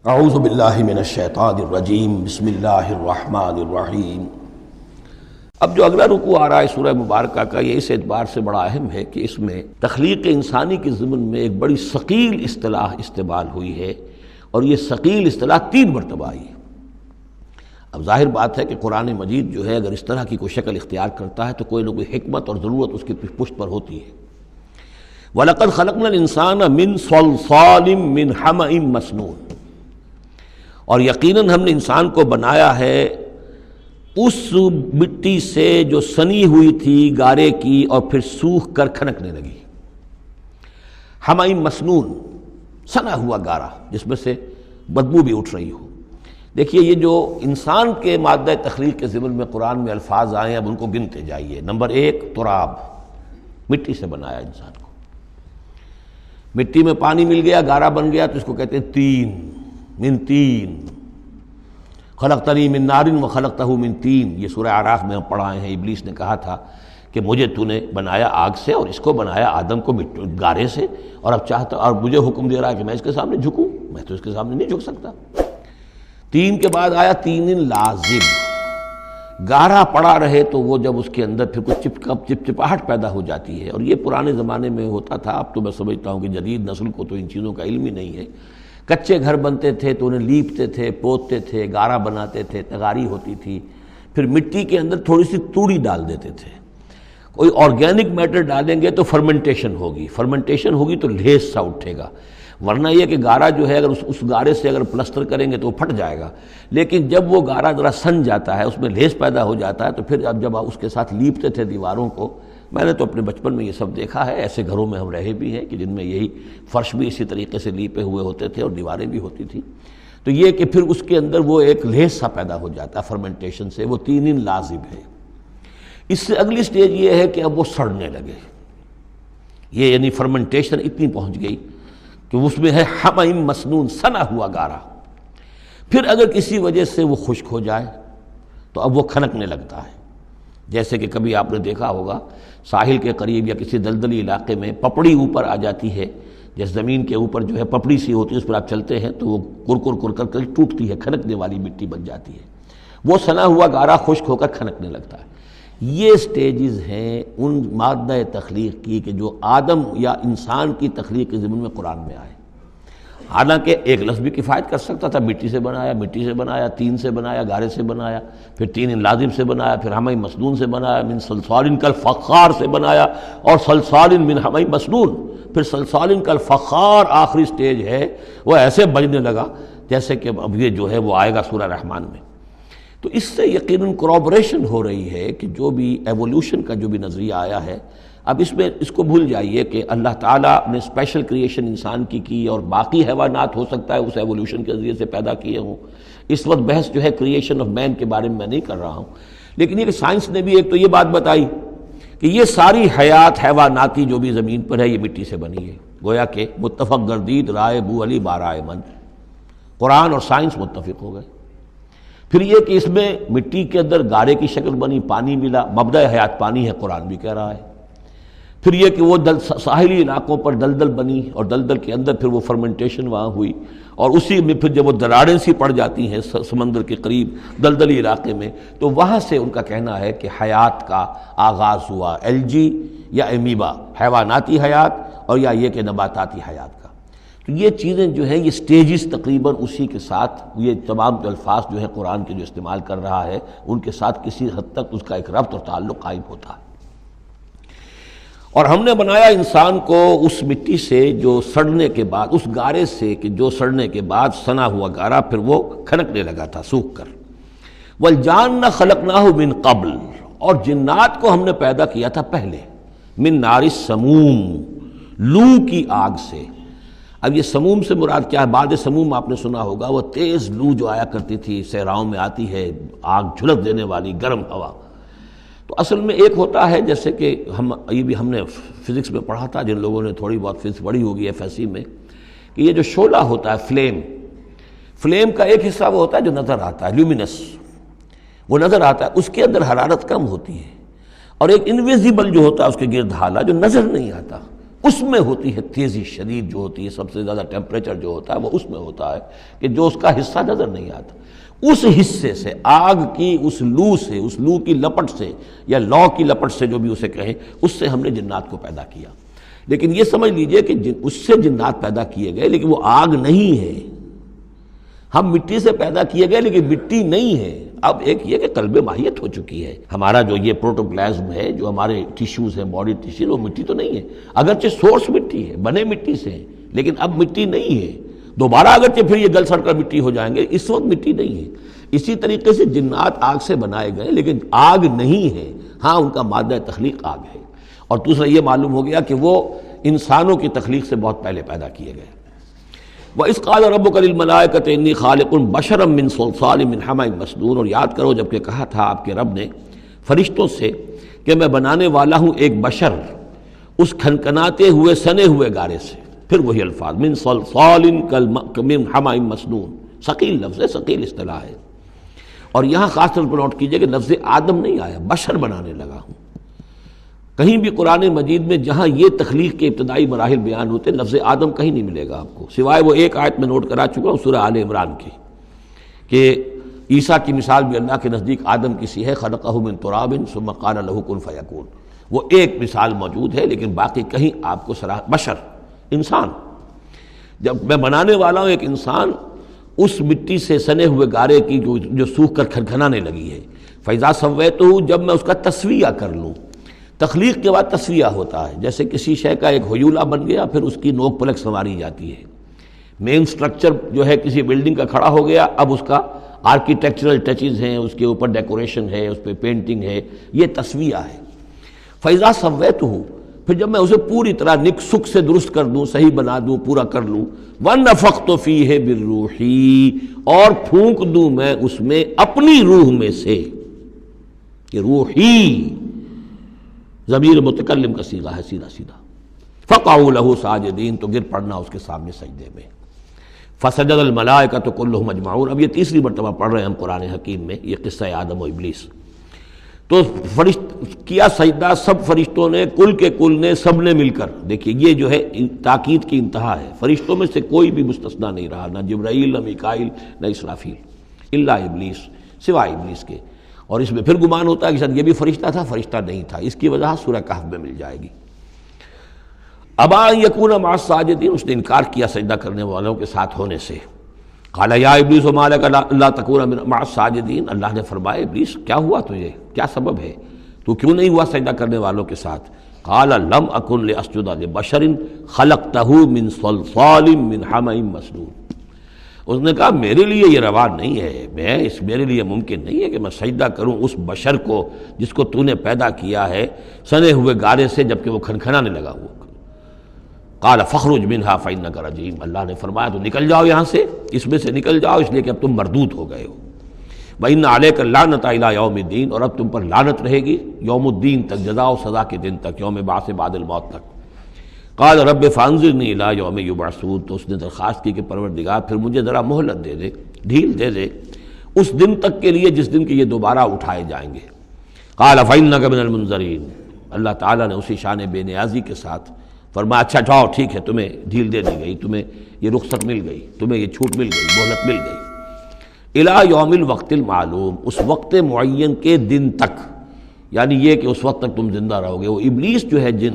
اعوذ باللہ من الشیطان الرجیم بسم اللہ الرحمن الرحیم۔ اب جو اگلا رکوع آ رہا ہے سورہ مبارکہ کا، یہ اس اعتبار سے بڑا اہم ہے کہ اس میں تخلیق انسانی کے ضمن میں ایک بڑی ثقیل اصطلاح استعمال ہوئی ہے، اور یہ ثقیل اصطلاح 3 مرتبہ آئی ہے۔ اب ظاہر بات ہے کہ قرآن مجید جو ہے اگر اس طرح کی کوئی شکل اختیار کرتا ہے تو کوئی نہ کوئی حکمت اور ضرورت اس کی پشت پر ہوتی ہے۔ وَلَقَدْ خَلَقْنَا الْإِنسَانَ مِنْ صَلْصَالٍ مِّنْ حَمَإٍ مَّسْنُونٍ، اور یقیناً ہم نے انسان کو بنایا ہے اس مٹی سے جو سنی ہوئی تھی گارے کی اور پھر سوکھ کر کھنکنے لگی۔ حمأ مسنون، سنا ہوا گارا جس میں سے بدبو بھی اٹھ رہی ہو۔ دیکھیے یہ جو انسان کے مادہ تخلیق کے ضمن میں قرآن میں الفاظ آئے ہیں اب ان کو گنتے جائیے۔ نمبر 1 تراب، مٹی سے بنایا انسان کو۔ مٹی میں پانی مل گیا، گارا بن گیا، تو اس کو کہتے ہیں تین، من تین۔ خلقتنی من نار وخلقتہ من تین، یہ سورہ اعراف میں ہم پڑھائے ہیں۔ ابلیس نے کہا تھا کہ مجھے تو نے بنایا آگ سے اور اس کو بنایا آدم کو گارے سے، اور اب چاہتا اور مجھے حکم دے رہا ہے کہ میں اس کے سامنے جھکوں، میں تو اس کے سامنے نہیں جھک سکتا۔ 3 کے بعد آیا تین لازم، گارا پڑا رہے تو وہ جب اس کے اندر پھر کچھ چپچپاہٹ پیدا ہو جاتی ہے، اور یہ پرانے زمانے میں ہوتا تھا۔ اب تو میں سمجھتا ہوں کہ جدید نسل کو تو ان چیزوں کا علم ہی نہیں ہے۔ کچے گھر بنتے تھے تو انہیں لیپتے تھے، پوتتے تھے، گارا بناتے تھے، تغاری ہوتی تھی، پھر مٹی کے اندر تھوڑی سی توڑی ڈال دیتے تھے۔ کوئی آرگینک میٹر ڈالیں گے تو فرمنٹیشن ہوگی، فرمنٹیشن ہوگی تو لیس سا اٹھے گا، ورنہ یہ کہ گارا جو ہے اگر اس گارے سے اگر پلسٹر کریں گے تو وہ پھٹ جائے گا۔ لیکن جب وہ گارا ذرا سن جاتا ہے، اس میں لیس پیدا ہو جاتا ہے، تو پھر اب جب اس کے ساتھ لیپتے تھے دیواروں کو، میں نے تو اپنے بچپن میں یہ سب دیکھا ہے، ایسے گھروں میں ہم رہے بھی ہیں کہ جن میں یہی فرش بھی اسی طریقے سے لیپے ہوئے ہوتے تھے اور دیواریں بھی ہوتی تھیں، تو یہ کہ پھر اس کے اندر وہ ایک لیس سا پیدا ہو جاتا ہے فرمنٹیشن سے، وہ تین لازم ہے۔ اس سے اگلی سٹیج یہ ہے کہ اب وہ سڑنے لگے، یہ یعنی فرمنٹیشن اتنی پہنچ گئی کہ اس میں ہے حمأ مسنون، سنا ہوا گارا۔ پھر اگر کسی وجہ سے وہ خشک ہو جائے تو اب وہ کھنکنے لگتا ہے، جیسے کہ کبھی آپ نے دیکھا ہوگا ساحل کے قریب یا کسی دلدلی علاقے میں پپڑی اوپر آ جاتی ہے، جیسے زمین کے اوپر جو ہے پپڑی سی ہوتی ہے، اس پر آپ چلتے ہیں تو وہ کر کر ٹوٹتی ہے، کھنکنے والی مٹی بن جاتی ہے، وہ سنا ہوا گارا خشک ہو کر کھنکنے لگتا ہے۔ یہ سٹیجز ہیں ان مادہ تخلیق کی کہ جو آدم یا انسان کی تخلیق کے ضمن میں قرآن میں آئے۔ حالانکہ ایک لفظ بھی کفایت کر سکتا تھا، مٹی سے بنایا، مٹی سے بنایا، تین سے بنایا، گارے سے بنایا، پھر تین لازم سے بنایا، پھر حمأ مسنون سے بنایا، من صلصال کالفخار سے بنایا، اور صلصال من حمأ مسنون، پھر صلصال کالفخار آخری سٹیج ہے، وہ ایسے بجنے لگا جیسے کہ اب یہ جو ہے وہ آئے گا سورہ رحمان میں۔ تو اس سے یقیناً کورابریشن ہو رہی ہے کہ جو بھی ایوولوشن کا جو بھی نظریہ آیا ہے، اب اس میں اس کو بھول جائیے کہ اللہ تعالیٰ نے اسپیشل کریشن انسان کی اور باقی حیوانات ہو سکتا ہے اس ایوولوشن کے ذریعے سے پیدا کیے ہوں۔ اس وقت بحث جو ہے کریشن آف مین کے بارے میں نہیں کر رہا ہوں، لیکن یہ کہ سائنس نے بھی ایک تو یہ بات بتائی کہ یہ ساری حیات حیواناتی جو بھی زمین پر ہے یہ مٹی سے بنی ہے، گویا کہ متفق گردید رائے بو علی بارائے من، قرآن اور سائنس متفق ہو گئے۔ پھر یہ کہ اس میں مٹی کے اندر گارے کی شکل بنی، پانی ملا، مبدأ حیات پانی ہے، قرآن بھی کہہ رہا ہے۔ پھر یہ کہ وہ ساحلی علاقوں پر دلدل بنی، اور دلدل کے اندر پھر وہ فرمنٹیشن وہاں ہوئی، اور اسی میں پھر جب وہ دراڑیں سی پڑ جاتی ہیں سمندر کے قریب دلدلی علاقے میں، تو وہاں سے ان کا کہنا ہے کہ حیات کا آغاز ہوا، الجی یا امیبا، حیواناتی حیات، اور یا یہ کہ نباتاتی حیات کا۔ تو یہ چیزیں جو ہیں یہ سٹیجز تقریباً اسی کے ساتھ، یہ تمام الفاظ جو ہے قرآن کے جو استعمال کر رہا ہے ان کے ساتھ کسی حد تک اس کا ایک ربط اور تعلق قائم ہوتا ہے۔ اور ہم نے بنایا انسان کو اس مٹی سے جو سڑنے کے بعد، اس گارے سے کہ جو سڑنے کے بعد سنا ہوا گارا پھر وہ کھنکنے لگا تھا سوکھ کر۔ والجان خلقناہ من قبل، اور جنات کو ہم نے پیدا کیا تھا پہلے، من نار السموم، لو کی آگ سے۔ اب یہ سموم سے مراد کیا ہے؟ بعد سموم آپ نے سنا ہوگا، وہ تیز لو جو آیا کرتی تھی، صحراؤں میں آتی ہے، آگ جھلک دینے والی گرم ہوا۔ تو اصل میں ایک ہوتا ہے جیسے کہ ہم نے فزکس میں پڑھا تھا، جن لوگوں نے تھوڑی بہت فزکس پڑھی ہوگی ایف ایس سی میں، کہ یہ جو شعلہ ہوتا ہے فلیم کا ایک حصہ وہ ہوتا ہے جو نظر آتا ہے، لیومینس، وہ نظر آتا ہے، اس کے اندر حرارت کم ہوتی ہے، اور ایک انویزیبل جو ہوتا ہے اس کے گرد حالہ جو نظر نہیں آتا، اس میں ہوتی ہے تیزی شدید جو ہوتی ہے، سب سے زیادہ ٹیمپریچر جو ہوتا ہے وہ اس میں ہوتا ہے کہ جو اس کا حصہ نظر نہیں آتا، اس حصے سے، آگ کی اس لو سے، اس لو کی لپٹ سے یا لو کی لپٹ سے جو بھی اسے کہیں، اس سے ہم نے جنات کو پیدا کیا۔ لیکن یہ سمجھ لیجئے کہ اس سے جنات پیدا کیے گئے لیکن وہ آگ نہیں ہے۔ ہم مٹی سے پیدا کیے گئے لیکن مٹی نہیں ہے۔ اب ایک یہ کہ قلب ماہیت ہو چکی ہے، ہمارا جو یہ پروٹوپلازم ہے، جو ہمارے ٹیشوز ہیں، باڈی ٹیشوز، وہ مٹی تو نہیں ہے، اگرچہ سورس مٹی ہے، بنے مٹی سے ہیں، لیکن اب مٹی نہیں ہے۔ دوبارہ اگرچہ پھر یہ گل سڑ کر مٹی ہو جائیں گے، اس وقت مٹی نہیں ہے۔ اسی طریقے سے جنات آگ سے بنائے گئے لیکن آگ نہیں ہے، ہاں ان کا مادہ تخلیق آگ ہے۔ اور دوسرا یہ معلوم ہو گیا کہ وہ انسانوں کی تخلیق سے بہت پہلے پیدا کیے گئے۔ وَإِذْ قَالَ رَبُّكَ لِلْمَلَائِكَةِ إِنِّي خَالِقٌ بَشَرًا مِّن صَلْصَالٍ مِّنْ حَمَإٍ مَّسْنُونٍ، اور یاد کرو جب کہ کہا تھا آپ کے رب نے فرشتوں سے کہ میں بنانے والا ہوں ایک بشر اس کھنکھناتے ہوئے سنے ہوئے گارے سے، پھر وہی الفاظ من صلصال من حمأ مسنون، ثقیل لفظ ہے، ثقیل اصطلاح ہے۔ اور یہاں خاص طور پر نوٹ کیجئے کہ لفظ آدم نہیں آیا، بشر بنانے لگا ہوں۔ کہیں بھی قرآن مجید میں جہاں یہ تخلیق کے ابتدائی مراحل بیان ہوتے لفظ آدم کہیں نہیں ملے گا آپ کو، سوائے وہ ایک آیت میں نوٹ کرا چکا ہوں سورہ آل عمران کی، کہ عیسیٰ کی مثال بھی اللہ کے نزدیک آدم کی سی ہے، خلقہ من تراب ثم قال له کن فیکون، وہ ایک مثال موجود ہے، لیکن باقی کہیں آپ کو بشر، انسان، جب میں بنانے والا ہوں ایک انسان اس مٹی سے سنے ہوئے گارے کی جو سوکھ کر کھنکھنانے لگی ہے، فَإِذَا سَوَّيْتُهُ، جب میں اس کا تسویہ کر لوں۔ تخلیق کے بعد تسویہ ہوتا ہے، جیسے کسی شے کا ایک ہیولہ بن گیا پھر اس کی نوک پلک سنواری جاتی ہے، مین سٹرکچر جو ہے کسی بلڈنگ کا کھڑا ہو گیا، اب اس کا آرکیٹیکچرل ٹچز ہیں، اس کے اوپر ڈیکوریشن ہے، اس پہ پینٹنگ ہے، یہ تسویہ ہے۔ فَإِذَا سَوَّيْتُهُ، پھر جب میں اسے پوری طرح نک سک سے درست کر دوں، صحیح بنا دوں، پورا کر لوں، وَنَفَخْتُ فِيهِ بِالرُّوحِ، اور پھونک دوں میں اس میں اپنی روح میں سے، کہ روحی ضمیر متکلم کا صیغہ ہے سیدھا سیدھا، فَقَعُوا لَهُ سَاجِدِينَ، تو گر پڑنا اس کے سامنے سجدے میں۔ فَسَجَدَ الْمَلَائِكَةُ كُلُّهُمْ أَجْمَعُونَ، اب یہ تیسری مرتبہ پڑھ رہے ہیں ہم قرآن حکیم میں یہ قصہ آدم و ابلیس۔ تو کیا سجدہ سب فرشتوں نے، کل کے کل نے، سب نے مل کر، دیکھیے یہ جو ہے تاکید کی انتہا ہے، فرشتوں میں سے کوئی بھی مستثنیٰ نہیں رہا، نہ جبرائیل، نہ میکائیل، نہ اسرافیل، الا ابلیس، سوائے ابلیس کے۔ اور اس میں پھر گمان ہوتا ہے کہ شاید یہ بھی فرشتہ تھا، فرشتہ نہیں تھا، اس کی وجہ سورہ کہف میں مل جائے گی۔ ابا ان یکون مع الساجدین، اس نے انکار کیا سجدہ کرنے والوں کے ساتھ ہونے سے۔ قال یا ابلیس ما لک الا تکون مع الساجدین، اللہ نے فرمایا ابلیس کیا ہوا تجھے، کیا سبب ہے، تو کیوں نہیں ہوا سجدہ کرنے والوں کے ساتھ؟ قال لم اکن لاسجد لبشر خلقتہ من صلصال من حمأ مسنون، اس نے کہا میرے لیے یہ روا نہیں ہے، میرے لیے ممکن نہیں ہے کہ میں سجدہ کروں اس بشر کو جس کو تو نے پیدا کیا ہے سنے ہوئے گارے سے، جبکہ وہ کھنکھنانے لگا ہوا۔ قال فاخرج منها فإنك رجیم، اللہ نے فرمایا تو نکل جاؤ یہاں سے، اس میں سے نکل جاؤ، اس لیے کہ اب تم مردود ہو گئے ہو۔ وإن عليك اللعنة إلى يوم الدین، اور اب تم پر لعنت رہے گی یوم الدین تک، جزا و سزا کے دن تک، یوم بعث بعد الموت تک۔ قال رب فانظرنی الی یوم یبعثون، تو اس نے درخواست کی کہ پروردگار پھر مجھے ذرا مہلت دے دے، ڈھیل دے دے اس دن تک کے لیے جس دن کے یہ دوبارہ اٹھائے جائیں گے۔ قال فإنک من المنظرین، اللہ تعالیٰ نے اسی شان بے نیازی کے ساتھ فرمایا اچھا جاؤ ٹھیک ہے، تمہیں ڈھیل دے دی گئی، تمہیں یہ رخصت مل گئی، تمہیں یہ چھوٹ مل گئی، مہلت مل گئی۔ الی یوم الوقت المعلوم، اس وقت معین کے دن تک، یعنی یہ کہ اس وقت تک تم زندہ رہو گے۔ وہ ابلیس جو ہے جن،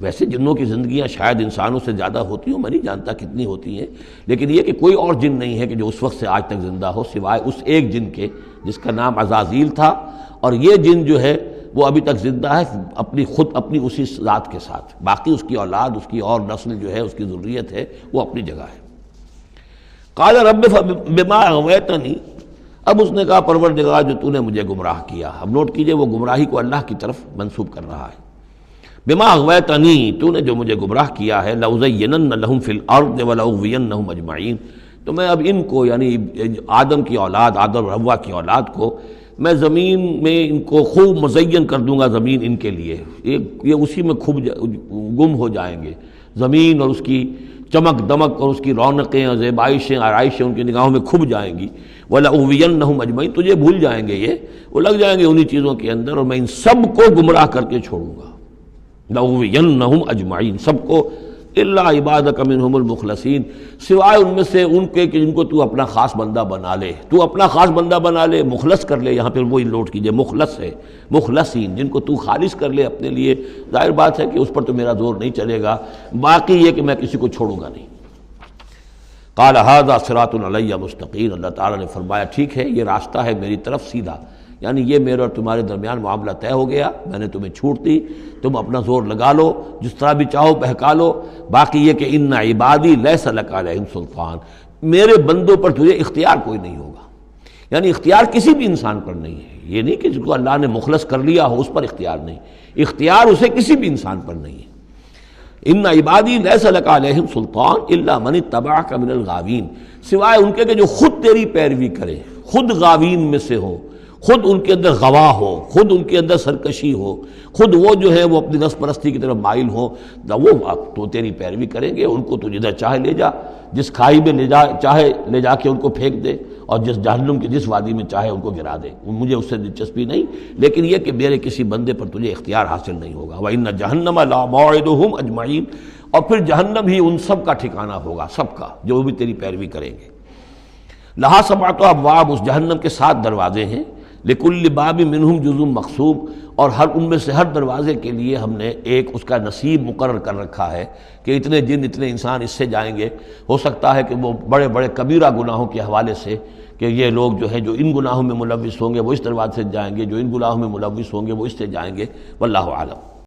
ویسے جنوں کی زندگیاں شاید انسانوں سے زیادہ ہوتی ہوں، میں نہیں جانتا کتنی ہوتی ہیں، لیکن یہ کہ کوئی اور جن نہیں ہے کہ جو اس وقت سے آج تک زندہ ہو سوائے اس ایک جن کے جس کا نام عزازیل تھا، اور یہ جن جو ہے وہ ابھی تک زندہ ہے اپنی اسی ذات کے ساتھ، باقی اس کی اولاد، اس کی اور نسل جو ہے، اس کی ذریت ہے، وہ اپنی جگہ ہے۔ قال رب بما اغویتنی، اب اس نے کہا پروردگار جو تو نے مجھے گمراہ کیا، اب نوٹ کیجئے وہ گمراہی کو اللہ کی طرف منسوب کر رہا ہے۔ بما اغویتنی، تو نے جو مجھے گمراہ کیا ہے، لأزینن لہم فی الارض ولأغوینہم اجمعین، تو میں اب ان کو، یعنی آدم کی اولاد، آدم اور حوا کی اولاد کو، میں زمین میں ان کو خوب مزین کر دوں گا، زمین ان کے لیے یہ اسی میں گم ہو جائیں گے، زمین اور اس کی چمک دمک اور اس کی رونقیں اور زیبائشیں آرائشیں ان کی نگاہوں میں کھب جائیں گی۔ وَلَأُغْوِيَنَّهُمْ أَجْمَعِينَ، تجھے بھول جائیں گے، یہ وہ لگ جائیں گے انہی چیزوں کے اندر، اور میں ان سب کو گمراہ کر کے چھوڑوں گا۔ لَأُغْوِيَنَّهُمْ اجمعین، سب کو الا عبادک منہم المخلصین، سوائے ان میں سے ان کے کہ جن کو تو اپنا خاص بندہ بنا لے، تو اپنا خاص بندہ بنا لے، مخلص کر لے، یہاں پہ وہی نوٹ کیجئے مخلص ہے، مخلصین، جن کو تو خالص کر لے اپنے لیے، ظاہر بات ہے کہ اس پر تو میرا زور نہیں چلے گا، باقی یہ کہ میں کسی کو چھوڑوں گا نہیں۔ قال ھذا صراط علی مستقیم، اللہ تعالیٰ نے فرمایا ٹھیک ہے، یہ راستہ ہے میری طرف سیدھا، یعنی یہ میرے اور تمہارے درمیان معاملہ طے ہو گیا، میں نے تمہیں چھوٹ دی، تم اپنا زور لگا لو، جس طرح بھی چاہو بہکا لو، باقی یہ کہ ان عبادی لیس لک علیہم سلطان، میرے بندوں پر تجھے اختیار کوئی نہیں ہوگا، یعنی اختیار کسی بھی انسان پر نہیں ہے، یہ نہیں کہ جس کو اللہ نے مخلص کر لیا ہو اس پر اختیار نہیں، اختیار اسے کسی بھی انسان پر نہیں ہے۔ ان عبادی لیس لک علیہم سلطان الا من اتبعک من الغاوین، سوائے ان کے کہ جو خود تیری پیروی کرے، خود غاوین میں سے ہو، خود ان کے اندر غوا ہو، خود ان کے اندر سرکشی ہو، خود وہ جو ہے وہ اپنی نفس پرستی کی طرف مائل ہو، وہ تو تیری پیروی کریں گے، ان کو تو جدھر چاہے لے جا، جس کھائی میں لے جا چاہے لے جا کے ان کو پھینک دے، اور جس جہنم کی جس وادی میں چاہے ان کو گرا دے، مجھے اس سے دلچسپی نہیں، لیکن یہ کہ میرے کسی بندے پر تجھے اختیار حاصل نہیں ہوگا۔ وَإِنَّ جَهَنَّمَ لَمَوْعِدُهُمْ أَجْمَعِينَ، اور پھر جہنم ہی ان سب کا ٹھکانہ ہوگا، سب کا جو بھی تیری پیروی کریں گے۔ لَهَا سَبْعَةُ أَبْوَابٍ، اس جہنم کے 7 دروازے ہیں، لِكُلِّ بَابٍ مِّنْهُمْ جُزْءٌ مَقْسُومٌ، اور ہر ان میں سے ہر دروازے کے لیے ہم نے ایک اس کا نصیب مقرر کر رکھا ہے کہ اتنے جن اتنے انسان اس سے جائیں گے، ہو سکتا ہے کہ وہ بڑے بڑے کبیرہ گناہوں کے حوالے سے کہ یہ لوگ جو ہے جو ان گناہوں میں ملوث ہوں گے وہ اس دروازے سے جائیں گے، جو ان گناہوں میں ملوث ہوں گے وہ اس سے جائیں گے، واللہ اعلم۔